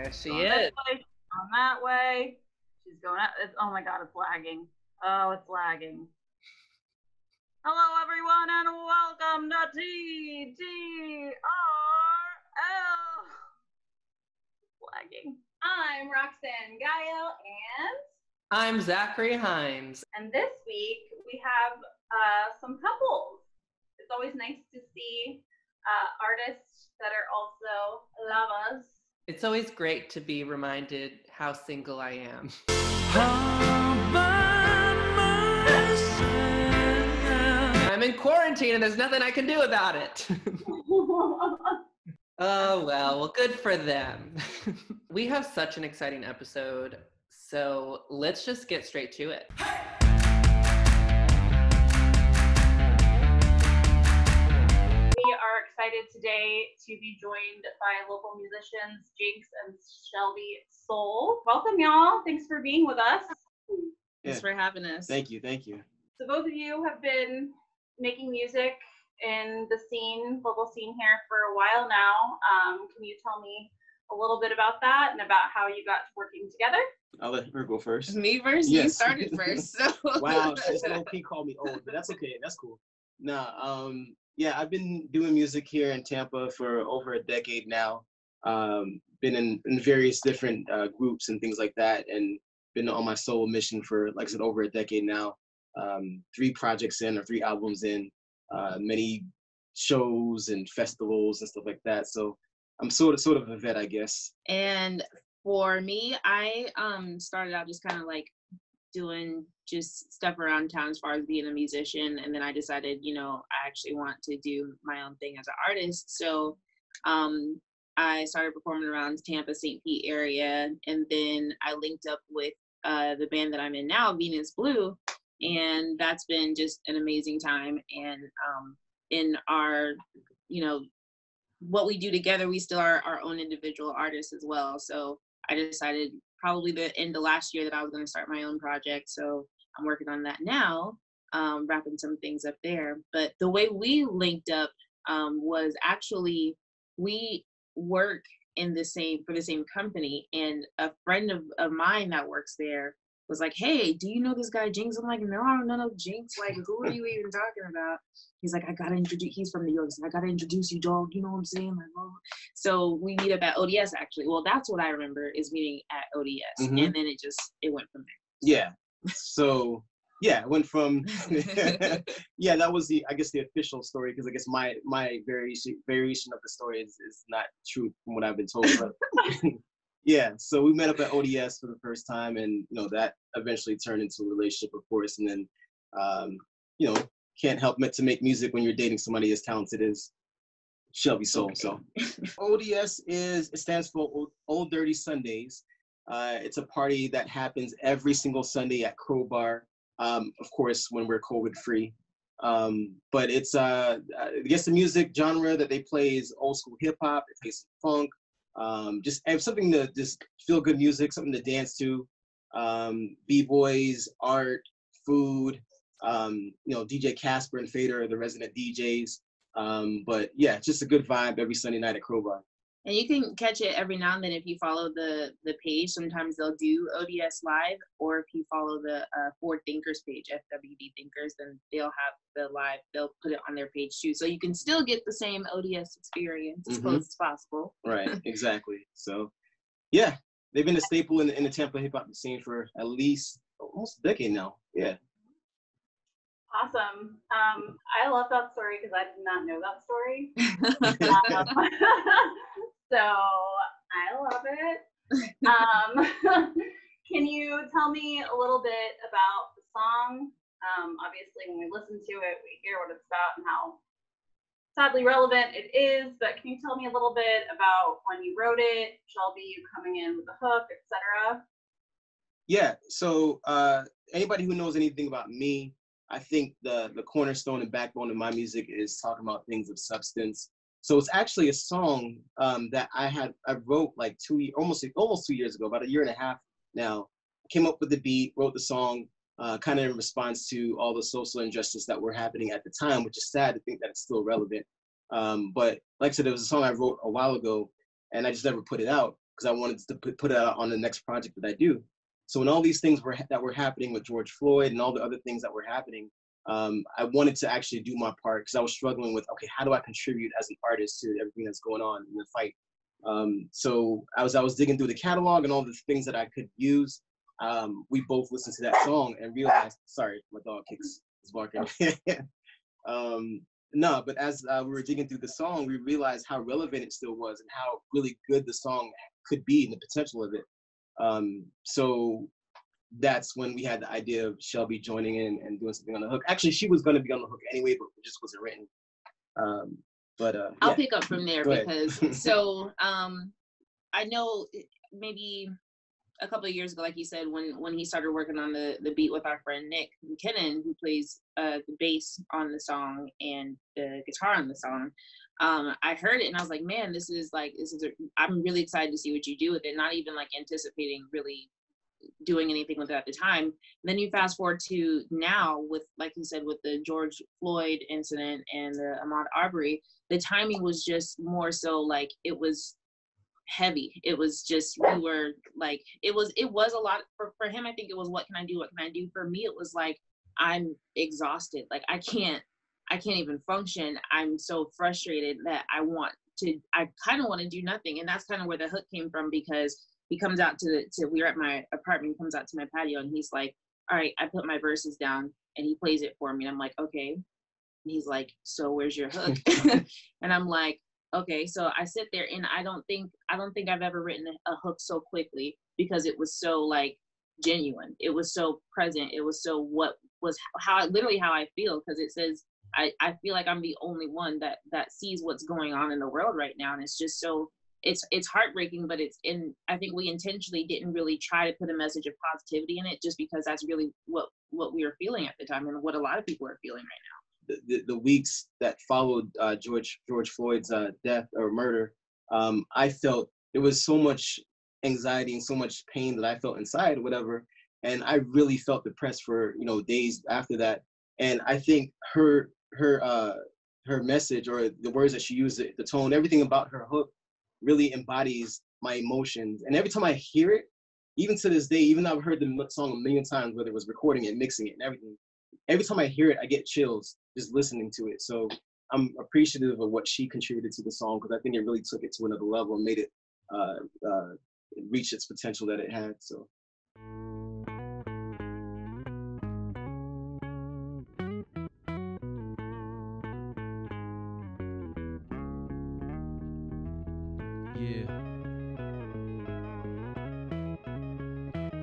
There she going is. This way, on that way. She's going out. Oh my God, it's lagging. Oh, it's lagging. Hello, everyone, and welcome to TTRL. Lagging. I'm Roxanne Gaio, and I'm Zachary Hines. And this week we have some couples. It's always nice to see artists that are also lovers. It's always great to be reminded how single I am. I'm in quarantine and there's nothing I can do about it. Oh, well, good for them. We have such an exciting episode, so let's just get straight to it. We are excited today to be joined by local musicians Jinx and Shelby Sol. Welcome, y'all. Thanks for being with us. Thanks for having us. Thank you. So both of you have been making music in the local scene here for a while now. Can you tell me a little bit about that and about how you got to working together? I'll let her go first. Me first? Yes. You started first. So. Wow, she's low-key called me old, but that's okay. That's cool. Yeah, I've been doing music here in Tampa for over a decade now. Been in various different groups and things like that, and been on my solo mission for, like I said, over a decade now. 3 projects in, or 3 albums in, many shows and festivals and stuff like that. So I'm sort of a vet, I guess. And for me, I started out just kind of like doing just stuff around town as far as being a musician, and then I decided, I actually want to do my own thing as an artist. So I started performing around Tampa, St. Pete area, and then I linked up with the band that I'm in now, Venus Blue, and that's been just an amazing time. And in our, what we do together, we still are our own individual artists as well. So I decided probably the end of last year that I was going to start my own project. So I'm working on that now, wrapping some things up there. But the way we linked up was actually we work for the same company, and a friend of mine that works there was like, "Hey, do you know this guy Jinx?" I'm like, "No, I don't know Jinx. Like, who are you even talking about?" He's like, he's from New York, so I gotta introduce you, dog. You know what I'm saying? Like, oh. So we meet up at ODS, actually. Well, that's what I remember, is meeting at ODS. Mm-hmm. And then it went from there. Yeah. So yeah, it went from yeah, that was the official story, because I guess my variation of the story is not true from what I've been told. But yeah, so we met up at ODS for the first time, and that eventually turned into a relationship, of course. And then can't help but to make music when you're dating somebody as talented as Shelby Sol. Okay. So ODS stands for Old Dirty Sundays. It's a party that happens every single Sunday at Crowbar, of course, when we're COVID free. But it's I guess the music genre that they play is old school hip hop. They play some funk, just something to just feel good music, something to dance to. B-boys, art, food. DJ Casper and Fader are the resident DJs. But yeah, just a good vibe every Sunday night at Crowbar. And you can catch it every now and then if you follow the page. Sometimes they'll do ODS live, or if you follow the Ford Thinkers page, FWD Thinkers, then they'll have the live. They'll put it on their page too, so you can still get the same ODS experience as close as possible. Right, exactly. So yeah, they've been a staple in the Tampa hip hop scene for at least almost a decade now. Yeah. Awesome. I love that story because I did not know that story. So I love it. Can you tell me a little bit about the song? Obviously, when we listen to it, we hear what it's about and how sadly relevant it is. But can you tell me a little bit about when you wrote it, Shelby, you coming in with the hook, etc.? Yeah. So anybody who knows anything about me, I think the cornerstone and backbone of my music is talking about things of substance. So it's actually a song that I wrote like almost 2 years ago, about a year and a half now. I came up with the beat, wrote the song, kind of in response to all the social injustice that were happening at the time, which is sad to think that it's still relevant. But like I said, it was a song I wrote a while ago, and I just never put it out. because I wanted to put it out on the next project that I do. So when all these things were happening with George Floyd and all the other things that were happening, I wanted to actually do my part, because I was struggling with, okay, how do I contribute as an artist to everything that's going on in the fight? So I was digging through the catalog and all the things that I could use. We both listened to that song and realized, sorry, my dog is barking. No, but as we were digging through the song, we realized how relevant it still was and how really good the song could be and the potential of it. So that's when we had the idea of Shelby joining in and doing something on the hook. Actually, she was going to be on the hook anyway, but it just wasn't written. I'll pick up from there because so I know maybe a couple of years ago, like you said, when he started working on the beat with our friend Nick McKinnon, who plays the bass on the song and the guitar on the song, I heard it and I was like, man, I'm really excited to see what you do with it. Not even like anticipating really doing anything with it at the time. And then you fast forward to now with, like you said, with the George Floyd incident and the Ahmaud Arbery, the timing was just more so like it was heavy. It was just, we were like, it was a lot for him. I think it was, what can I do? For me, it was like, I'm exhausted. Like I can't even function. I'm so frustrated that I kind of want to do nothing. And that's kind of where the hook came from, because he comes out we were at my apartment, he comes out to my patio and he's like, all right, I put my verses down, and he plays it for me. And I'm like, okay. And he's like, so where's your hook? And I'm like, okay. So I sit there and I don't think I've ever written a hook so quickly, because it was so like genuine. It was so present. It was so how I feel. Cause it says, I feel like I'm the only one that sees what's going on in the world right now. And it's just so, it's heartbreaking, but I think we intentionally didn't really try to put a message of positivity in it, just because that's really what we were feeling at the time and what a lot of people are feeling right now. The weeks that followed George Floyd's death or murder, I felt there was so much anxiety and so much pain that I felt inside, whatever. And I really felt depressed for, days after that. And I think her message, or the words that she used, the tone, everything about her hook really embodies my emotions. And every time I hear it, even to this day, even though I've heard the song a million times, whether it was recording it, mixing it and everything, every time I hear it, I get chills just listening to it. So I'm appreciative of what she contributed to the song, because I think it really took it to another level and made it reach its potential that it had. So. Yeah.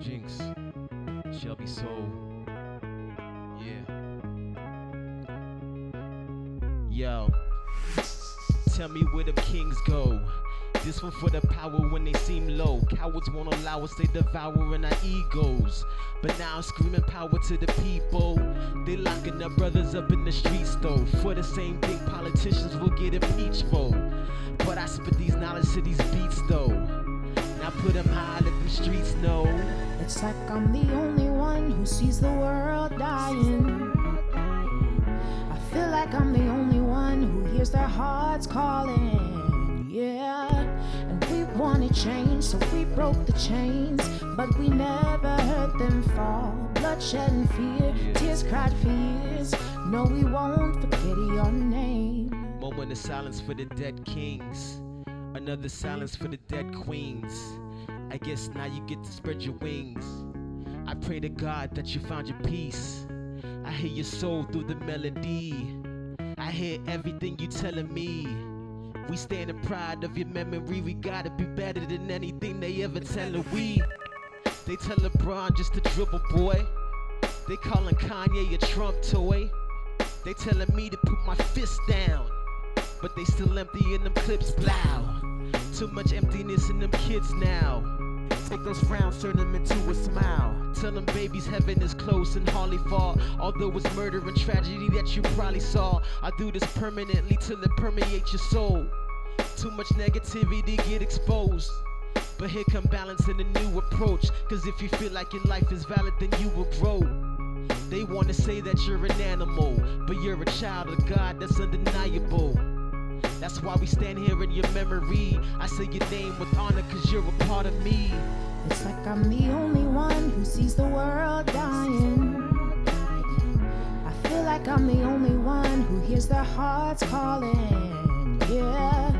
Jinx Shelby Sol. Yeah. Yo. Tell me where the kings go. This one for the power when they seem low. Cowards won't allow us, they devouring our egos. But now I'm screaming power to the people. They locking their brothers up in the streets though, for the same thing politicians will get impeached for. But I spit these knowledge to these beats though. Now put them high, let them streets know. It's like I'm the only one who sees the world dying. I feel like I'm the only one who hears their hearts calling. Yeah, and we wanted change, so we broke the chains, but we never heard them fall. Bloodshed and fear, tears cried for years. No, we won't forget your name. Moment of silence for the dead kings, another silence for the dead queens. I guess now you get to spread your wings. I pray to God that you found your peace. I hear your soul through the melody. I hear everything you telling me. We stand in pride of your memory. We gotta be better than anything they ever tell her. They tell LeBron just a dribble boy. They calling Kanye a Trump toy. They telling me to put my fist down, but they still empty in them clips, blow. Too much emptiness in them kids now. Take those frowns, turn them into a smile. Tell them babies heaven is close and hardly far. Although it's murder and tragedy that you probably saw, I do this permanently till it permeates your soul. Too much negativity get exposed, but here come balance and a new approach. Cause if you feel like your life is valid, then you will grow. They wanna say that you're an animal, but you're a child of God, that's undeniable. That's why we stand here in your memory. I say your name with honor cause you're a part of me. It's like I'm the only one who sees the world dying. I feel like I'm the only one who hears their hearts calling. Yeah,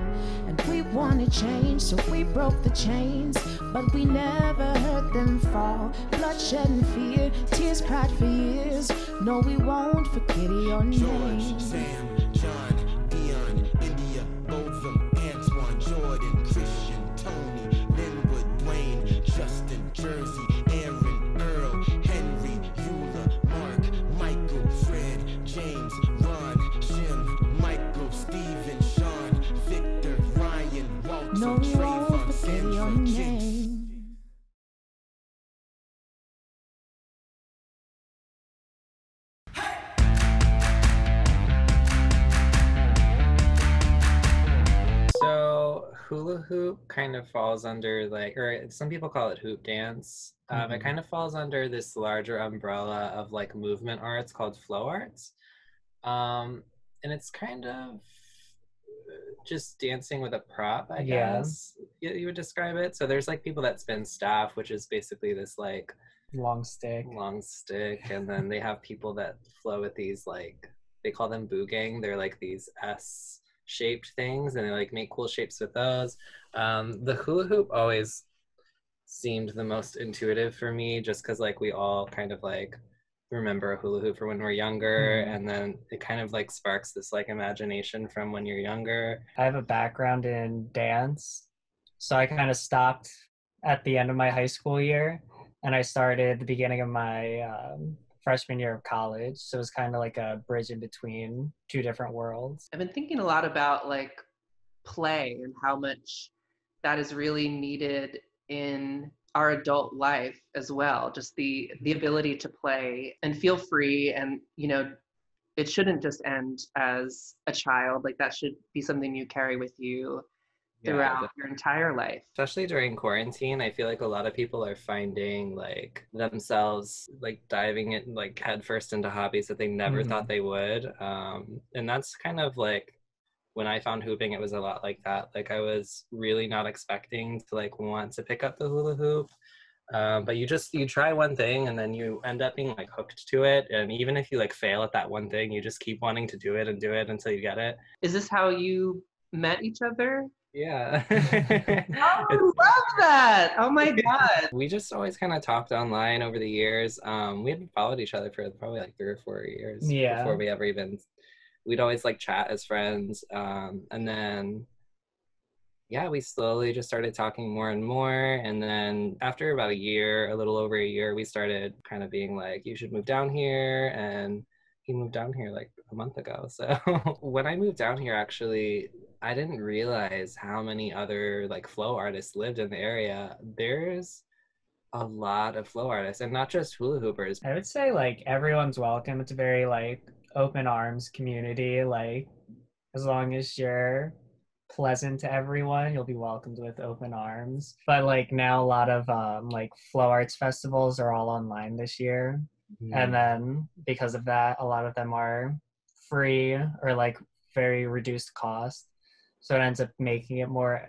and we wanted change, so we broke the chains, but we never heard them fall. Bloodshed and fear, tears cried for years. No, we won't forget your name. George, Sam, John, Dion, India, Botham, Antoine, Jordan, Christian, Tony, Linwood, Dwayne, Justin, Jersey, Aaron, Earl, Henry, Eula, Mark, Michael, Fred, James, Ron, Jim, Michael, Steven, Sean, Victor, Ryan, Walter, No, we won't Trayvon, forget your Sandra, Jinx. name. So hula hoop kind of falls under like, or some people call it hoop dance. It kind of falls under this larger umbrella of like movement arts called flow arts. And it's kind of just dancing with a prop, I guess you would describe it. So there's like people that spin staff, which is basically this like long stick, and then they have people that flow with these like, they call them boogang. They're like these S-shaped things, and they like make cool shapes with those. The hula hoop always seemed the most intuitive for me, just because like we all kind of like remember a hula hoop from when we're younger, and then it kind of like sparks this like imagination from when you're younger. I have a background in dance, so I kind of stopped at the end of my high school year, and I started the beginning of my freshman year of college. So it was kind of like a bridge in between two different worlds. I've been thinking a lot about like play and how much that is really needed in our adult life as well. Just the ability to play and feel free, and you know, it shouldn't just end as a child. Like that should be something you carry with you throughout your entire life. Especially during quarantine, I feel like a lot of people are finding like themselves like diving in like headfirst into hobbies that they never thought they would. And that's kind of like when I found hooping, it was a lot like that. Like I was really not expecting to like want to pick up the hula hoop. But you try one thing and then you end up being like hooked to it. And even if you like fail at that one thing, you just keep wanting to do it until you get it. Is this how you met each other? Yeah. Oh, I love that. Oh my God. We just always kind of talked online over the years. We had followed each other for probably like 3 or 4 years before we ever even, we'd always like chat as friends. And then, we slowly just started talking more and more. And then after about a little over a year, we started kind of being like, you should move down here. And he moved down here like a month ago. So when I moved down here, actually, I didn't realize how many other like flow artists lived in the area. There's a lot of flow artists, and not just hula hoopers. I would say like everyone's welcome. It's a very like open arms community. Like as long as you're pleasant to everyone, you'll be welcomed with open arms. But like now a lot of like flow arts festivals are all online this year. And then because of that, a lot of them are free or like very reduced cost. So it ends up making it more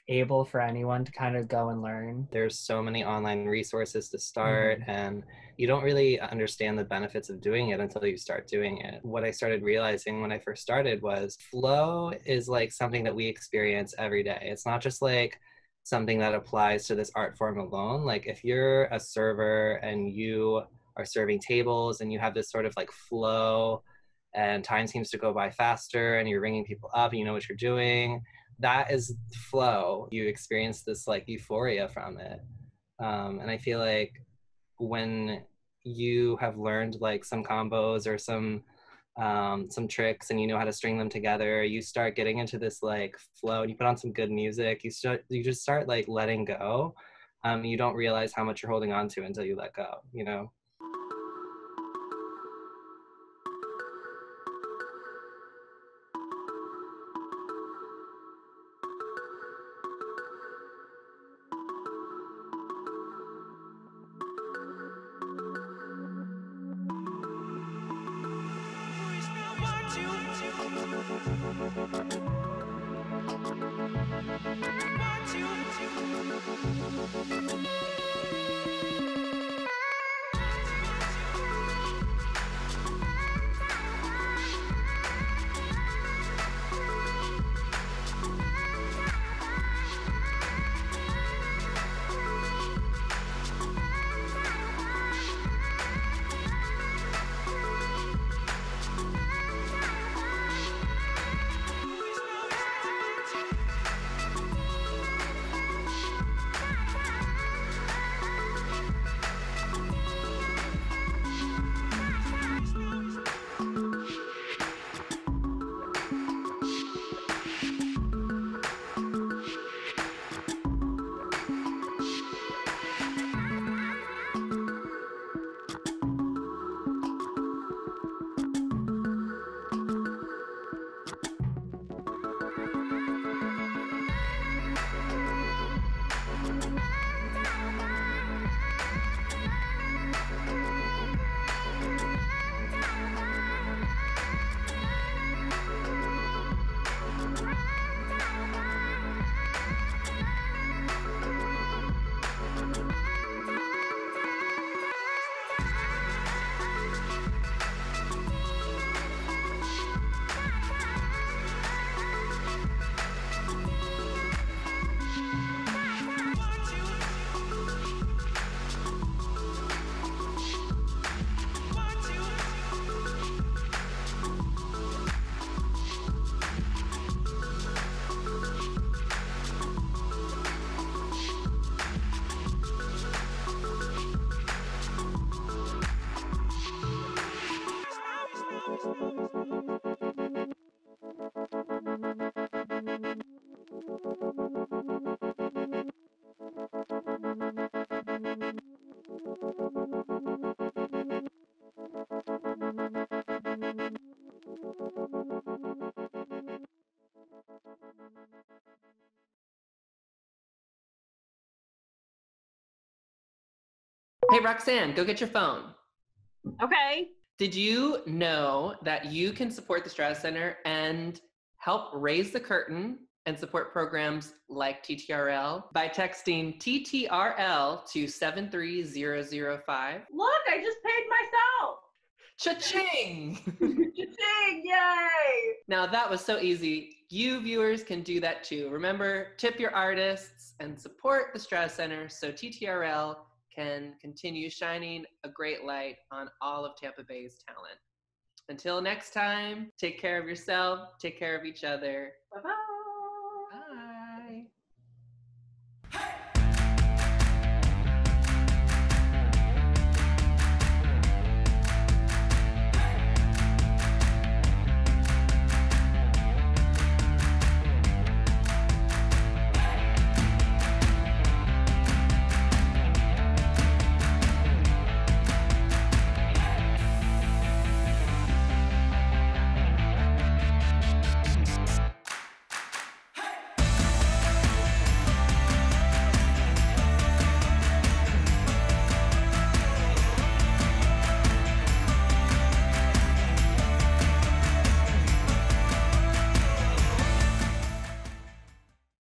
able for anyone to kind of go and learn. There's so many online resources to start, and you don't really understand the benefits of doing it until you start doing it. What I started realizing when I first started was flow is like something that we experience every day. It's not just like something that applies to this art form alone. Like if you're a server and you are serving tables and you have this sort of like flow and time seems to go by faster and you're ringing people up and you know what you're doing, that is flow. You experience this like euphoria from it. And I feel like when you have learned like some combos or some tricks and you know how to string them together, you start getting into this like flow, and you put on some good music, you just start like letting go. You don't realize how much you're holding on to until you let go, you know? Hey, Roxanne, go get your phone. Okay. Did you know that you can support the Straz Center and help raise the curtain and support programs like TTRL by texting TTRL to 73005? Look, I just paid myself. Cha-ching! Cha-ching, yay! Now that was so easy. You viewers can do that too. Remember, tip your artists and support the Straz Center so TTRL can continue shining a great light on all of Tampa Bay's talent. Until next time, take care of yourself, take care of each other. Bye-bye.